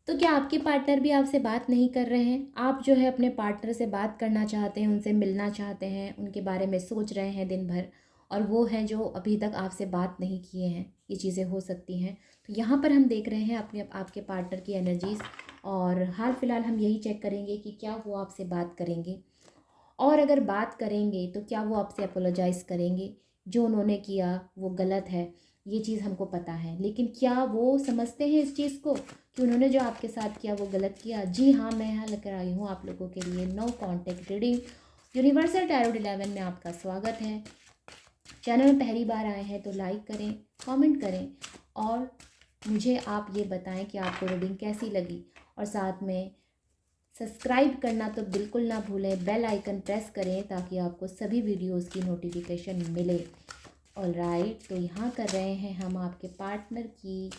तो क्या आपके पार्टनर भी आपसे बात नहीं कर रहे हैं? आप जो है अपने पार्टनर से बात करना चाहते हैं, उनसे मिलना चाहते हैं, उनके बारे में सोच रहे हैं दिन भर, और वो हैं जो अभी तक आपसे बात नहीं किए हैं। ये चीज़ें हो सकती हैं। तो यहाँ पर हम देख रहे हैं अपने आपके पार्टनर की एनर्जीज़, और हाल फिलहाल हम यही चेक करेंगे कि क्या वो आपसे बात करेंगे, और अगर बात करेंगे तो क्या वो आपसे अपोलोजाइज़ करेंगे। जो उन्होंने किया वो गलत है, ये चीज़ हमको पता है, लेकिन क्या वो समझते हैं इस चीज़ को कि उन्होंने जो आपके साथ किया वो गलत किया। जी हाँ, मैं यहाँ लेकर आई हूँ आप लोगों के लिए no contact reading. Universal tarot 11 में आपका स्वागत है। चैनल में पहली बार आए हैं तो लाइक करें, कमेंट करें, और मुझे आप ये बताएं कि आपको रीडिंग कैसी लगी, और साथ में सब्सक्राइब करना तो बिल्कुल ना भूलें, बेल आइकन प्रेस करें ताकि आपको सभी वीडियोस की नोटिफिकेशन मिले। ऑलराइट, तो यहाँ कर रहे हैं हम आपके पार्टनर की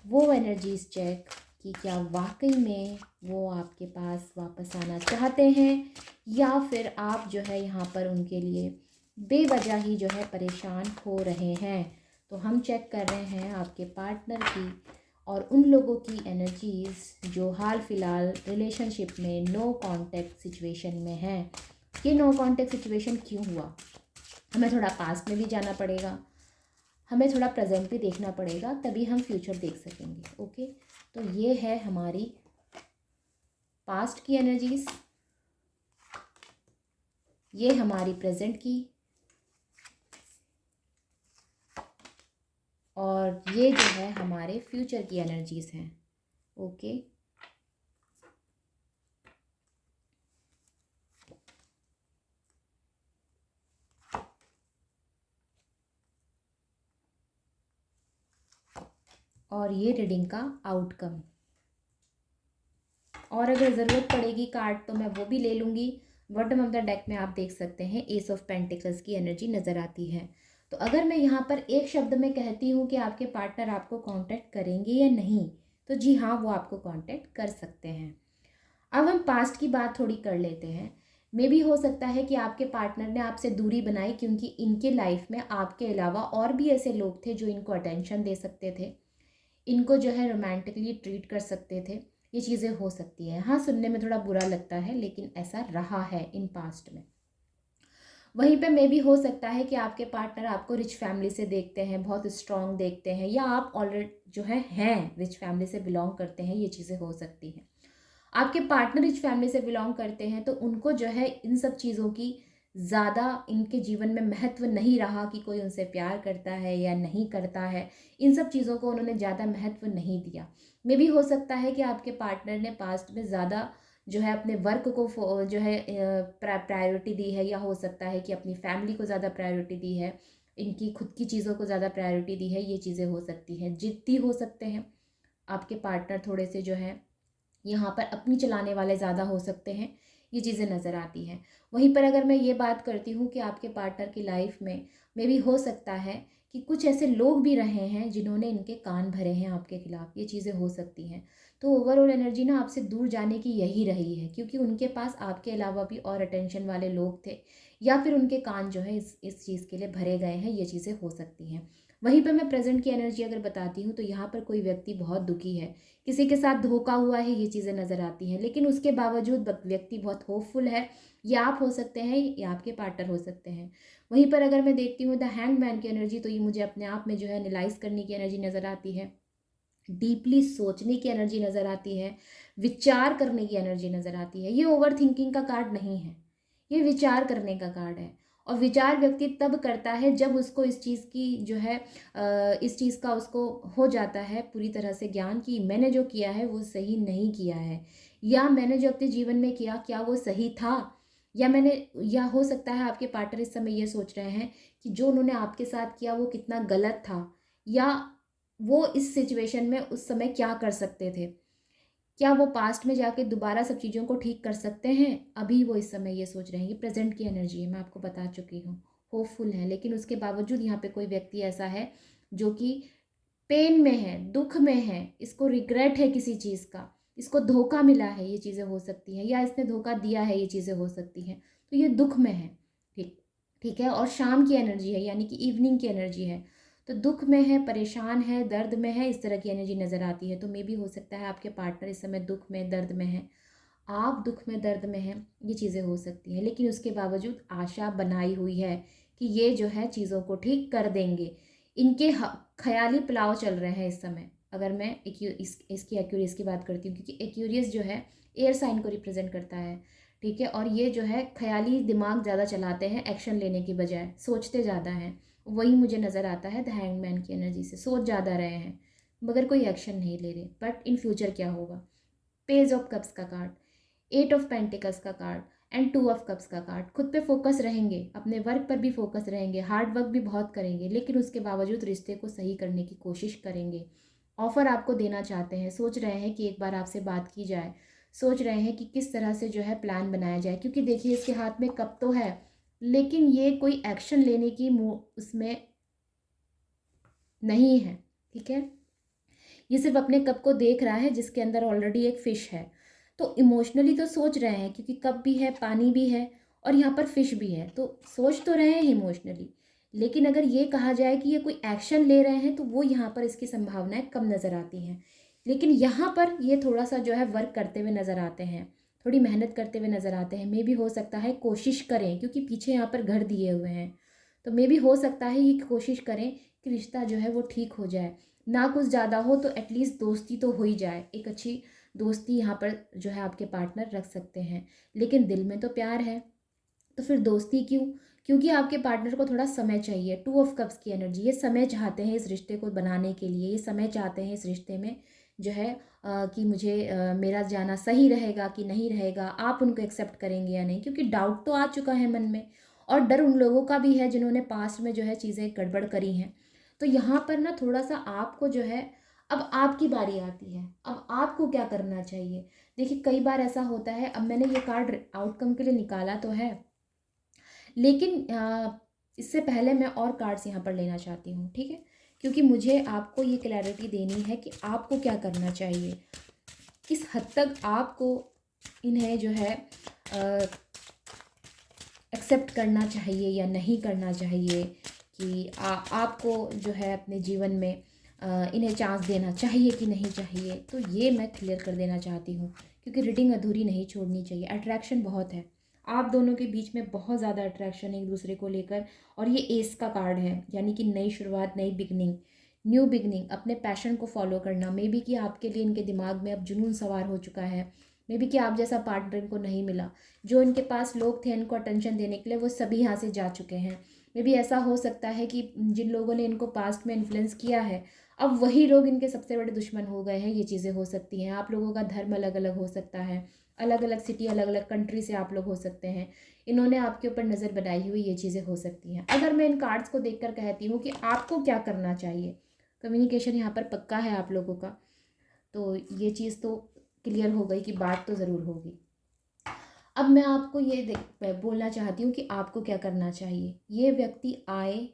वो एनर्जीज चेक कि क्या वाकई में वो आपके पास वापस आना चाहते हैं, या फिर आप जो है यहाँ पर उनके लिए बेवजह ही जो है परेशान हो रहे हैं। तो हम चेक कर रहे हैं आपके पार्टनर की और उन लोगों की एनर्जीज़ जो हाल फिलहाल रिलेशनशिप में नो कांटेक्ट सिचुएशन में हैं। ये नो कांटेक्ट सिचुएशन क्यों हुआ? हमें थोड़ा पास्ट में भी जाना पड़ेगा, हमें थोड़ा प्रेजेंट भी देखना पड़ेगा, तभी हम फ्यूचर देख सकेंगे। ओके, तो ये है हमारी पास्ट की एनर्जीज़, ये हमारी प्रेजेंट की, और ये जो है हमारे फ्यूचर की एनर्जीज़ हैं। ओके, और ये रीडिंग का आउटकम। और अगर ज़रूरत पड़ेगी कार्ड तो मैं वो भी ले लूँगी। बॉटम ऑफ द डेक में आप देख सकते हैं एस ऑफ पेंटिकल्स की एनर्जी नज़र आती है। तो अगर मैं यहाँ पर एक शब्द में कहती हूँ कि आपके पार्टनर आपको कांटेक्ट करेंगे या नहीं, तो जी हाँ, वो आपको कांटेक्ट कर सकते हैं। अब हम पास्ट की बात थोड़ी कर लेते हैं। मे भी हो सकता है कि आपके पार्टनर ने आपसे दूरी बनाई क्योंकि इनके लाइफ में आपके अलावा और भी ऐसे लोग थे जो इनको अटेंशन दे सकते थे, इनको जो है रोमांटिकली ट्रीट कर सकते थे। ये चीज़ें हो सकती हैं। हाँ, सुनने में थोड़ा बुरा लगता है, लेकिन ऐसा रहा है इन पास्ट में। वहीं पे मे भी हो सकता है कि आपके पार्टनर आपको रिच फैमिली से देखते हैं, बहुत स्ट्रांग देखते हैं, या आप ऑलरेडी जो हैं रिच फैमिली से बिलोंग करते हैं। ये चीज़ें हो सकती हैं। आपके पार्टनर रिच फैमिली से बिलोंग करते हैं तो उनको जो है इन सब चीज़ों की ज़्यादा इनके जीवन में महत्व नहीं रहा कि कोई उनसे प्यार करता है या नहीं करता है। इन सब चीज़ों को उन्होंने ज़्यादा महत्व नहीं दिया। मे भी हो सकता है कि आपके पार्टनर ने पास्ट में ज़्यादा जो है अपने वर्क को जो है प्रायोरिटी दी है, या हो सकता है कि अपनी फैमिली को ज़्यादा प्रायोरिटी दी है, इनकी खुद की चीज़ों को ज़्यादा प्रायोरिटी दी है। ये चीज़ें हो सकती हैं। जिद्दी हो सकते हैं आपके पार्टनर, थोड़े से जो है यहाँ पर अपनी चलाने वाले ज़्यादा हो सकते हैं। ये चीज़ें नज़र आती हैं। वहीं पर अगर मैं ये बात करती हूँ कि आपके पार्टनर की लाइफ में मे भी हो सकता है कि कुछ ऐसे लोग भी रहे हैं जिन्होंने इनके कान भरे हैं आपके खिलाफ। ये चीज़ें हो सकती हैं। तो ओवरऑल एनर्जी ना आपसे दूर जाने की यही रही है, क्योंकि उनके पास आपके अलावा भी और अटेंशन वाले लोग थे, या फिर उनके कान जो है इस चीज़ के लिए भरे गए हैं। ये चीज़ें हो सकती हैं। वहीं पर मैं प्रेजेंट की एनर्जी अगर बताती हूँ तो यहाँ पर कोई व्यक्ति बहुत दुखी है, किसी के साथ धोखा हुआ है। ये चीज़ें नज़र आती हैं, लेकिन उसके बावजूद व्यक्ति बहुत होपफुल है। ये आप हो सकते हैं या आपके पार्टनर हो सकते हैं। वहीं पर अगर मैं देखती हूँ द हैंगमैन की एनर्जी, तो ये मुझे अपने आप में जो है एनालाइज करने की एनर्जी नज़र आती है, डीपली सोचने की एनर्जी नज़र आती है, विचार करने की एनर्जी नज़र आती है। ये ओवर थिंकिंग का कार्ड नहीं है, ये विचार करने का कार्ड है। और विचार व्यक्ति तब करता है जब उसको इस चीज़ की जो है इस चीज़ का उसको हो जाता है पूरी तरह से ज्ञान कि मैंने जो किया है वो सही नहीं किया है, या मैंने जो अपने जीवन में किया क्या वो सही था, या हो सकता है आपके पार्टनर इस समय ये सोच रहे हैं कि जो उन्होंने आपके साथ किया वो कितना गलत था, या वो इस सिचुएशन में उस समय क्या कर सकते थे। क्या वो पास्ट में जाके दोबारा सब चीज़ों को ठीक कर सकते हैं? अभी वो इस समय ये सोच रहे हैं। ये प्रेज़ेंट की एनर्जी है, मैं आपको बता चुकी हूँ। होपफुल है, लेकिन उसके बावजूद यहाँ पे कोई व्यक्ति ऐसा है जो कि पेन में है, दुःख में है, इसको रिग्रेट है किसी चीज़ का, इसको धोखा मिला है। ये चीज़ें हो सकती हैं, या इसने धोखा दिया है। ये चीज़ें हो सकती हैं। तो ये दुःख में है। ठीक ठीक है। और शाम की एनर्जी है, यानी कि इवनिंग की एनर्जी है। तो दुख में है, परेशान है, दर्द में है, इस तरह की एनर्जी नज़र आती है। तो मे भी हो सकता है आपके पार्टनर इस समय दुख में, दर्द में है, आप दुख में, दर्द में हैं, ये चीज़ें हो सकती हैं। लेकिन उसके बावजूद आशा बनाई हुई है कि ये जो है चीज़ों को ठीक कर देंगे। इनके ख़याली पुलाव चल रहे हैं इस समय। अगर मैं इसकी एक्यूरियस की बात करती हूँ, क्योंकि एक्यूरियस जो है एयर साइन को रिप्रेजेंट करता है, ठीक है। और ये जो है ख़याली दिमाग ज़्यादा चलाते हैं एक्शन लेने की बजाय, सोचते ज़्यादा हैं। वही मुझे नज़र आता है द हैंगमैन की एनर्जी से, सोच ज़्यादा रहे हैं मगर कोई एक्शन नहीं ले रहे। बट इन फ्यूचर क्या होगा? पेज ऑफ कप्स का कार्ड, 8 ऑफ पेंटिकल्स का कार्ड एंड 2 ऑफ कप्स का कार्ड। खुद पे फोकस रहेंगे, अपने वर्क पर भी फोकस रहेंगे, हार्ड वर्क भी बहुत करेंगे, लेकिन उसके बावजूद रिश्ते को सही करने की कोशिश करेंगे। ऑफ़र आपको देना चाहते हैं, सोच रहे हैं कि एक बार आपसे बात की जाए, सोच रहे हैं कि किस तरह से जो है प्लान बनाया जाए। क्योंकि देखिए इसके हाथ में कप तो है, लेकिन ये कोई एक्शन लेने की उसमें नहीं है, ठीक है। ये सिर्फ अपने कप को देख रहा है जिसके अंदर ऑलरेडी एक फ़िश है। तो इमोशनली तो सोच रहे हैं, क्योंकि कप भी है, पानी भी है और यहाँ पर फ़िश भी है, तो सोच तो रहे हैं इमोशनली। लेकिन अगर ये कहा जाए कि ये कोई एक्शन ले रहे हैं, तो वो यहाँ पर इसकी संभावनाएं कम नज़र आती हैं। लेकिन यहाँ पर ये थोड़ा सा जो है वर्क करते हुए नज़र आते हैं, थोड़ी मेहनत करते हुए नज़र आते हैं। मे भी हो सकता है कोशिश करें, क्योंकि पीछे यहाँ पर घर दिए हुए हैं, तो मे भी हो सकता है ये कोशिश करें कि रिश्ता जो है वो ठीक हो जाए। ना कुछ ज़्यादा हो तो एटलीस्ट दोस्ती तो हो ही जाए, एक अच्छी दोस्ती यहाँ पर जो है आपके पार्टनर रख सकते हैं। लेकिन दिल में तो प्यार है, तो फिर दोस्ती क्यों? क्योंकि आपके पार्टनर को थोड़ा समय चाहिए। 2 ऑफ कप्स की एनर्जी, ये समय चाहते हैं इस रिश्ते को बनाने के लिए, ये समय चाहते हैं इस रिश्ते में जो है कि मुझे मेरा जाना सही रहेगा कि नहीं रहेगा, आप उनको एक्सेप्ट करेंगे या नहीं, क्योंकि डाउट तो आ चुका है मन में। और डर उन लोगों का भी है जिन्होंने पास्ट में जो है चीज़ें गड़बड़ करी हैं। तो यहाँ पर ना थोड़ा सा आपको जो है, अब आपकी बारी आती है, अब आपको क्या करना चाहिए। देखिए कई बार ऐसा होता है, अब मैंने ये कार्ड आउटकम के लिए निकाला तो है, लेकिन इससे पहले मैं और कार्ड्स यहाँ पर लेना चाहती हूँ, ठीक है। क्योंकि मुझे आपको ये क्लैरिटी देनी है कि आपको क्या करना चाहिए, किस हद तक आपको इन्हें जो है एक्सेप्ट करना चाहिए या नहीं करना चाहिए, कि आपको जो है अपने जीवन में इन्हें चांस देना चाहिए कि नहीं चाहिए। तो ये मैं क्लियर कर देना चाहती हूँ, क्योंकि रीडिंग अधूरी नहीं छोड़नी चाहिए। अट्रैक्शन बहुत है, आप दोनों के बीच में बहुत ज़्यादा अट्रैक्शन है एक दूसरे को लेकर। और ये एस का कार्ड है, यानी कि नई शुरुआत, नई बिगनिंग, न्यू बिगनिंग, अपने पैशन को फॉलो करना। मे बी कि आपके लिए इनके दिमाग में अब जुनून सवार हो चुका है। मे बी कि आप जैसा पार्टनर इनको नहीं मिला, जो इनके पास लोग थे इनको अटेंशन देने के लिए, वो सभी यहाँ से जा चुके हैं। मे बी ऐसा हो सकता है कि जिन लोगों ने इनको पास्ट में इन्फ्लुएंस किया है, अब वही लोग इनके सबसे बड़े दुश्मन हो गए हैं। ये चीज़ें हो सकती हैं। आप लोगों का धर्म अलग अलग हो सकता है, अलग अलग सिटी, अलग अलग कंट्री से आप लोग हो सकते हैं। इन्होंने आपके ऊपर नज़र बनाई हुई, ये चीज़ें हो सकती हैं। अगर मैं इन कार्ड्स को देखकर कहती हूँ कि आपको क्या करना चाहिए, कम्युनिकेशन यहाँ पर पक्का है आप लोगों का, तो ये चीज़ तो क्लियर हो गई कि बात तो ज़रूर होगी। अब मैं आपको ये बोलना चाहती हूँ कि आपको क्या करना चाहिए। ये व्यक्ति आए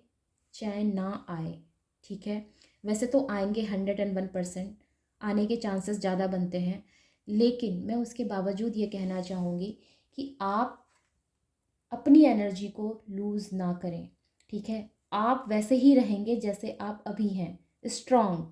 चाहे ना आए, ठीक है। वैसे तो आएंगे 101%, आने के चांसेस ज़्यादा बनते हैं, लेकिन मैं उसके बावजूद ये कहना चाहूँगी कि आप अपनी एनर्जी को लूज़ ना करें, ठीक है। आप वैसे ही रहेंगे जैसे आप अभी हैं, स्ट्रॉन्ग।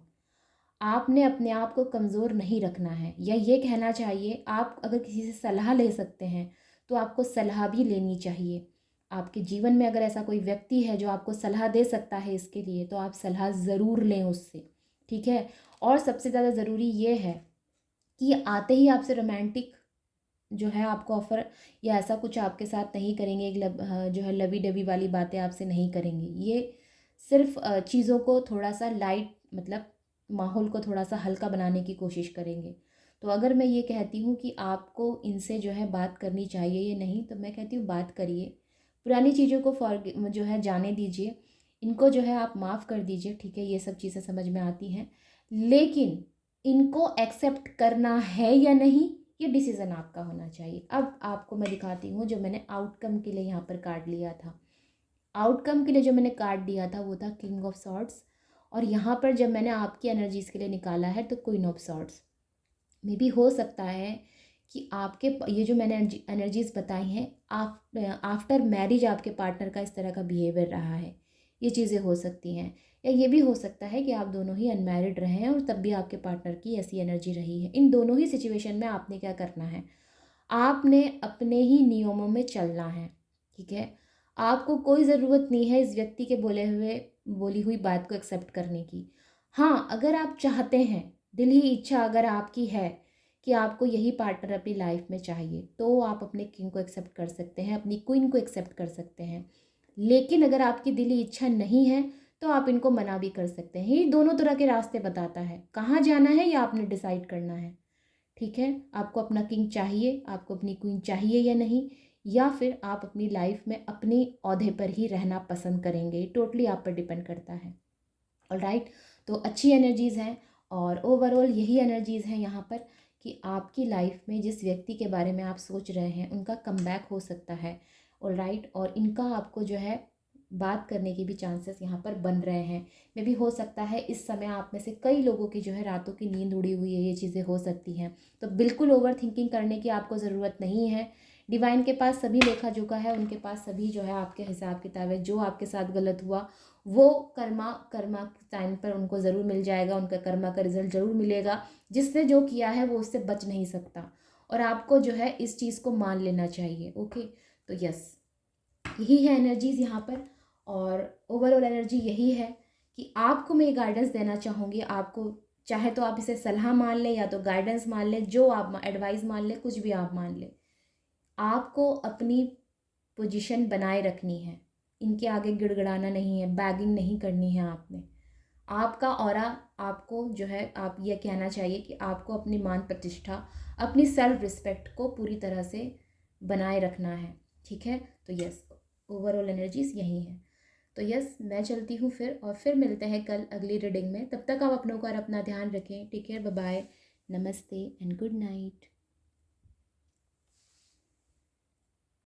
आपने अपने आप को कमज़ोर नहीं रखना है, या ये कहना चाहिए, आप अगर किसी से सलाह ले सकते हैं तो आपको सलाह भी लेनी चाहिए। आपके जीवन में अगर ऐसा कोई व्यक्ति है जो आपको सलाह दे सकता है इसके लिए, तो आप सलाह ज़रूर लें उससे, ठीक है। और सबसे ज़्यादा ज़रूरी ये है कि ये आते ही आपसे रोमांटिक जो है आपको ऑफ़र या ऐसा कुछ आपके साथ नहीं करेंगे, एक जो है लवी डवी वाली बातें आपसे नहीं करेंगे। ये सिर्फ चीज़ों को थोड़ा सा लाइट, मतलब माहौल को थोड़ा सा हल्का बनाने की कोशिश करेंगे। तो अगर मैं ये कहती हूँ कि आपको इनसे जो है बात करनी चाहिए या नहीं, तो मैं कहती हूँ बात करिए। पुरानी चीज़ों को जो है जाने दीजिए, इनको जो है आप माफ़ कर दीजिए, ठीक है। ये सब चीज़ें समझ में आती हैं, लेकिन इनको एक्सेप्ट करना है या नहीं, ये डिसीज़न आपका होना चाहिए। अब आपको मैं दिखाती हूँ जो मैंने आउटकम के लिए यहाँ पर कार्ड लिया था। आउटकम के लिए जो मैंने कार्ड दिया था वो था किंग ऑफ सॉर्ड्स, और यहाँ पर जब मैंने आपकी एनर्जीज़ के लिए निकाला है तो queen of swords. May be हो सकता है कि आपके ये जो मैंने एनर्जीज़ बताई हैं, आफ्टर मैरिज आपके पार्टनर का इस तरह का बिहेवियर रहा है, ये चीज़ें हो सकती हैं। या ये भी हो सकता है कि आप दोनों ही अनमैरिड रहे हैं और तब भी आपके पार्टनर की ऐसी एनर्जी रही है। इन दोनों ही सिचुएशन में आपने क्या करना है, आपने अपने ही नियमों में चलना है, ठीक है। आपको कोई ज़रूरत नहीं है इस व्यक्ति के बोली हुई बात को एक्सेप्ट करने की। हाँ, अगर आप चाहते हैं, दिल ही इच्छा अगर आपकी है कि आपको यही पार्टनर अपनी लाइफ में चाहिए, तो आप अपने किंग को एक्सेप्ट कर सकते हैं, अपनी क्वीन को एक्सेप्ट कर सकते हैं। लेकिन अगर आपकी दिली इच्छा नहीं है, तो आप इनको मना भी कर सकते हैं। ये दोनों तरह के रास्ते बताता है, कहाँ जाना है या आपने डिसाइड करना है, ठीक है। आपको अपना किंग चाहिए, आपको अपनी क्वीन चाहिए या नहीं, या फिर आप अपनी लाइफ में अपने ओहदे पर ही रहना पसंद करेंगे, टोटली आप पर डिपेंड करता है। ऑलराइट, तो अच्छी एनर्जीज़ हैं और ओवरऑल यही एनर्जीज़ हैं यहाँ पर कि आपकी लाइफ में जिस व्यक्ति के बारे में आप सोच रहे हैं उनका कमबैक हो सकता है। ऑलराइट, और इनका आपको जो है बात करने के भी चांसेस यहाँ पर बन रहे हैं। मे भी हो सकता है इस समय आप में से कई लोगों की जो है रातों की नींद उड़ी हुई है, ये चीज़ें हो सकती हैं। तो बिल्कुल ओवर थिंकिंग करने की आपको ज़रूरत नहीं है। डिवाइन के पास सभी लेखा जोखा है, उनके पास सभी जो है आपके हिसाब किताब है। जो आपके साथ गलत हुआ वो कर्मा कर्मा टाइम पर उनको ज़रूर मिल जाएगा, उनका कर्मा का रिजल्ट ज़रूर मिलेगा। जिसने जो किया है वो उससे बच नहीं सकता, और आपको जो है इस चीज़ को मान लेना चाहिए। ओके, तो यस, यही है एनर्जीज़ यहाँ पर। और ओवरऑल एनर्जी यही है कि आपको मैं गाइडेंस देना चाहूँगी। आपको चाहे तो आप इसे सलाह मान लें या तो गाइडेंस मान लें, जो आप एडवाइस मान लें, कुछ भी आप मान लें, आपको अपनी पोजीशन बनाए रखनी है। इनके आगे गिड़गिड़ाना नहीं है, बैगिंग नहीं करनी है आपने। आपका ऑरा आपको जो है, आप ये कहना चाहिए कि आपको अपनी मान प्रतिष्ठा, अपनी सेल्फ रिस्पेक्ट को पूरी तरह से बनाए रखना है, ठीक है। तो यस, ओवरऑल एनर्जीज यही हैं। तो यस, मैं चलती हूँ फिर, और फिर मिलते हैं कल अगली रीडिंग में। तब तक आप अपनों का और अपना ध्यान रखें। टेक केयर, बाय बाय, नमस्ते एंड गुड नाइट।